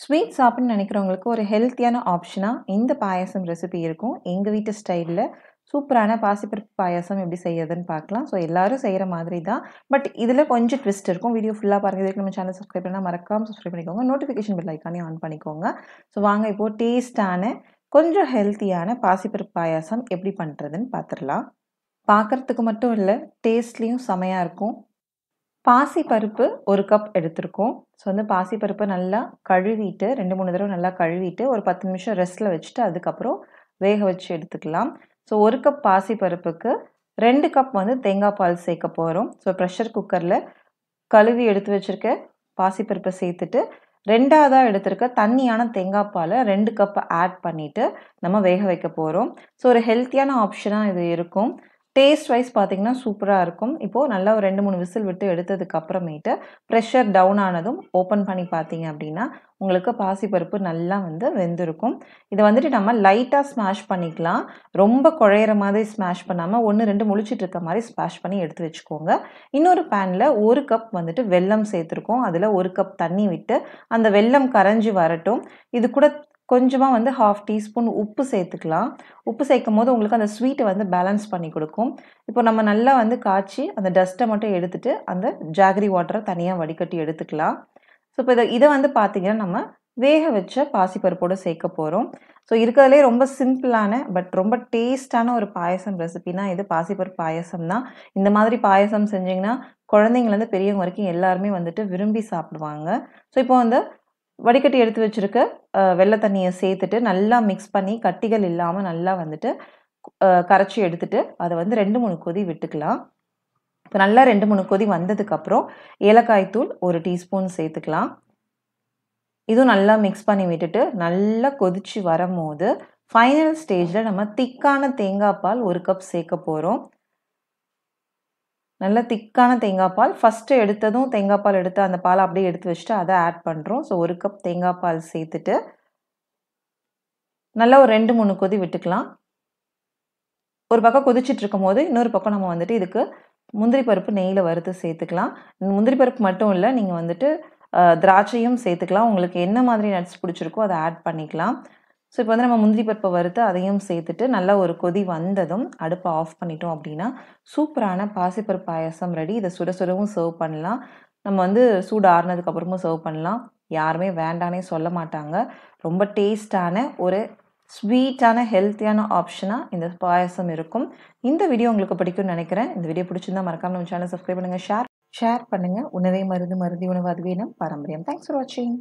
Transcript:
Sweet சாப்பிடணும்னு நினைக்கிறவங்களுக்கு ஒரு ஹெல்த்தியான ஆப்ஷனா இந்த பாயாசம் ரெசிபி இருக்கும். எங்க வீட்டு ஸ்டைல்ல சூப்பரான பாசிப்பருப்பு பாயாசம் எப்படி செய்யறதுன்னு பார்க்கலாம். ஸோ எல்லாரும் செய்கிற மாதிரி தான். பட் இதில் கொஞ்சம் ட்விஸ்ட் இருக்கும். வீடியோ ஃபுல்லாக பாருங்க. இதுக்கு நம்ம சேனல் சப்ஸ்கிரைப் பண்ணால் மறக்காம சப்ஸ்கிரைப் பண்ணிக்கோங்க. நோட்டிஃபிகேஷன் பெல் ஐக்கானையும் ஆன் பண்ணிக்கோங்க. ஸோ வாங்க இப்போது டேஸ்டான கொஞ்சம் ஹெல்த்தியான பாசிப்பருப்பு பாயாசம் எப்படி பண்ணுறதுன்னு பார்த்துடலாம். பார்க்குறதுக்கு மட்டும் இல்லை, டேஸ்ட்லேயும் செமையாக இருக்கும். பாசிப்பருப்பு 1 கப் எடுத்திருக்கோம். ஸோ வந்து பாசிப்பருப்பை நல்லா கழுவிட்டு 2-3 தடவை நல்லா கழுவிட்டு ஒரு 10 நிமிஷம் ரெஸ்ட்டில் வச்சுட்டு அதுக்கப்புறம் வேக வச்சு எடுத்துக்கலாம். ஸோ 1 கப் பாசிப்பருப்புக்கு 2 கப் வந்து தேங்காய் பால் சேர்க்க போகிறோம். ஸோ ப்ரெஷர் குக்கரில் கழுவி எடுத்து வச்சுருக்க பாசிப்பருப்பை சேர்த்துட்டு 2ஆவதாக எடுத்திருக்க தண்ணியான தேங்காய் பாலை 2 கப் ஆட் பண்ணிவிட்டு நம்ம வேக வைக்க போகிறோம். ஸோ ஒரு ஹெல்த்தியான ஆப்ஷனாக இது இருக்கும். டேஸ்ட் வைஸ் பார்த்தீங்கன்னா சூப்பராக இருக்கும். இப்போது நல்லா ஒரு 2-3 விசில் விட்டு எடுத்ததுக்கு அப்புறமேட்டு ப்ரெஷர் டவுன் ஆனதும் ஓப்பன் பண்ணி பார்த்தீங்க அப்படின்னா உங்களுக்கு பாசிப்பருப்பு நல்லா வந்து வெந்திருக்கும். இதை வந்துட்டு நம்ம லைட்டாக ஸ்மாஷ் பண்ணிக்கலாம். ரொம்ப குழையிற மாதிரி ஸ்மாஷ் பண்ணாமல் 1-2 முழிச்சிட்டு இருக்க மாதிரி ஸ்மாஷ் பண்ணி எடுத்து வச்சுக்கோங்க. இன்னொரு பேனில் 1 கப் வந்துட்டு வெல்லம் சேர்த்துருக்கோம். அதில் 1 கப் தண்ணி விட்டு அந்த வெல்லம் கரைஞ்சி வரட்டும். இது கூட கொஞ்சமாக வந்து 1/2 டீஸ்பூன் உப்பு சேர்த்துக்கலாம். உப்பு சேர்க்கும் போது உங்களுக்கு அந்த ஸ்வீட்டை வந்து பேலன்ஸ் பண்ணி கொடுக்கும். இப்போ நம்ம நல்லா வந்து காய்ச்சி அந்த டஸ்ட்டை மட்டும் எடுத்துட்டு அந்த ஜாகரி வாட்டரை தனியாக வடிகட்டி எடுத்துக்கலாம். ஸோ இப்போ இதை வந்து பார்த்தீங்கன்னா நம்ம வேக வச்ச பாசிப்பருப்போடு சேர்க்க போகிறோம். ஸோ இருக்கிறதுலே ரொம்ப சிம்பிளான பட் ரொம்ப டேஸ்டான ஒரு பாயசம் ரெசிபினா இது பாசிப்பருப்பு பாயசம் தான். இந்த மாதிரி பாயசம் செஞ்சிங்கன்னா குழந்தைங்கலேருந்து பெரியவங்க வரைக்கும் எல்லாருமே வந்துட்டு விரும்பி சாப்பிடுவாங்க. ஸோ இப்போ வந்து வடிகட்டி எடுத்து வச்சுருக்க வெள்ளை தண்ணியை சேர்த்துட்டு நல்லா மிக்ஸ் பண்ணி கட்டிகள் இல்லாமல் நல்லா வந்துட்டு கரைச்சி எடுத்துட்டு அதை வந்து 2-3 கொதி விட்டுக்கலாம். இப்போ நல்லா 2-3 கொதி வந்ததுக்கப்புறம் ஏலக்காய் தூள் 1 டீஸ்பூன் சேர்த்துக்கலாம். இதுவும் நல்லா மிக்ஸ் பண்ணி விட்டுட்டு நல்லா கொதிச்சு வரும்போது ஃபைனல் ஸ்டேஜில் நம்ம திக்கான தேங்காய் பால் 1 கப் சேர்க்க போகிறோம். நல்ல திக்கான தேங்காய் பால் ஃபஸ்ட்டு எடுத்ததும் தேங்காய் பால் எடுத்து அந்த பாலை அப்படியே எடுத்து வச்சுட்டு அதை ஆட் பண்ணுறோம். ஸோ 1 கப் தேங்காய் பால் சேர்த்துட்டு நல்லா ஒரு 2-3 கொதி விட்டுக்கலாம். ஒரு பக்கம் கொதிச்சுட்டு இருக்கும் போது இன்னொரு பக்கம் நம்ம வந்துட்டு இதுக்கு முந்திரி பருப்பு நெய்யில் வறுத்து சேர்த்துக்கலாம். முந்திரி பருப்பு மட்டும் இல்லை, நீங்கள் வந்துட்டு திராட்சையும் சேர்த்துக்கலாம். உங்களுக்கு என்ன மாதிரி நட்ஸ் பிடிச்சிருக்கோ அதை ஆட் பண்ணிக்கலாம். ஸோ இப்போ வந்து நம்ம முந்திரி பருப்பை வறுத்து அதையும் சேர்த்துட்டு நல்லா ஒரு கொதி வந்ததும் அடுப்பை ஆஃப் பண்ணிட்டோம் அப்படின்னா சூப்பரான பாசிப்பருப்பு பாயாசம் ரெடி. இதை சுட சுடவும் சர்வ் பண்ணலாம். நம்ம வந்து சூடு ஆறுனதுக்கு அப்புறமும் சர்வ் பண்ணலாம். யாருமே வேண்டானே சொல்ல மாட்டாங்க. ரொம்ப டேஸ்டான ஒரு ஸ்வீட்டான ஹெல்த்தியான ஆப்ஷனாக இந்த பாயாசம் இருக்கும். இந்த வீடியோ உங்களுக்கு பிடிக்கும்னு நினைக்கிறேன். இந்த வீடியோ பிடிச்சிருந்தா மறக்காம நம்ம சேனல் சப்ஸ்கிரைப் பண்ணுங்கள், ஷேர் பண்ணுங்கள். உணவே மருந்து, மருந்தி உணவு அதுவே நம் பாரம்பரியம். தேங்க்ஸ் ஃபார் வாட்சிங்.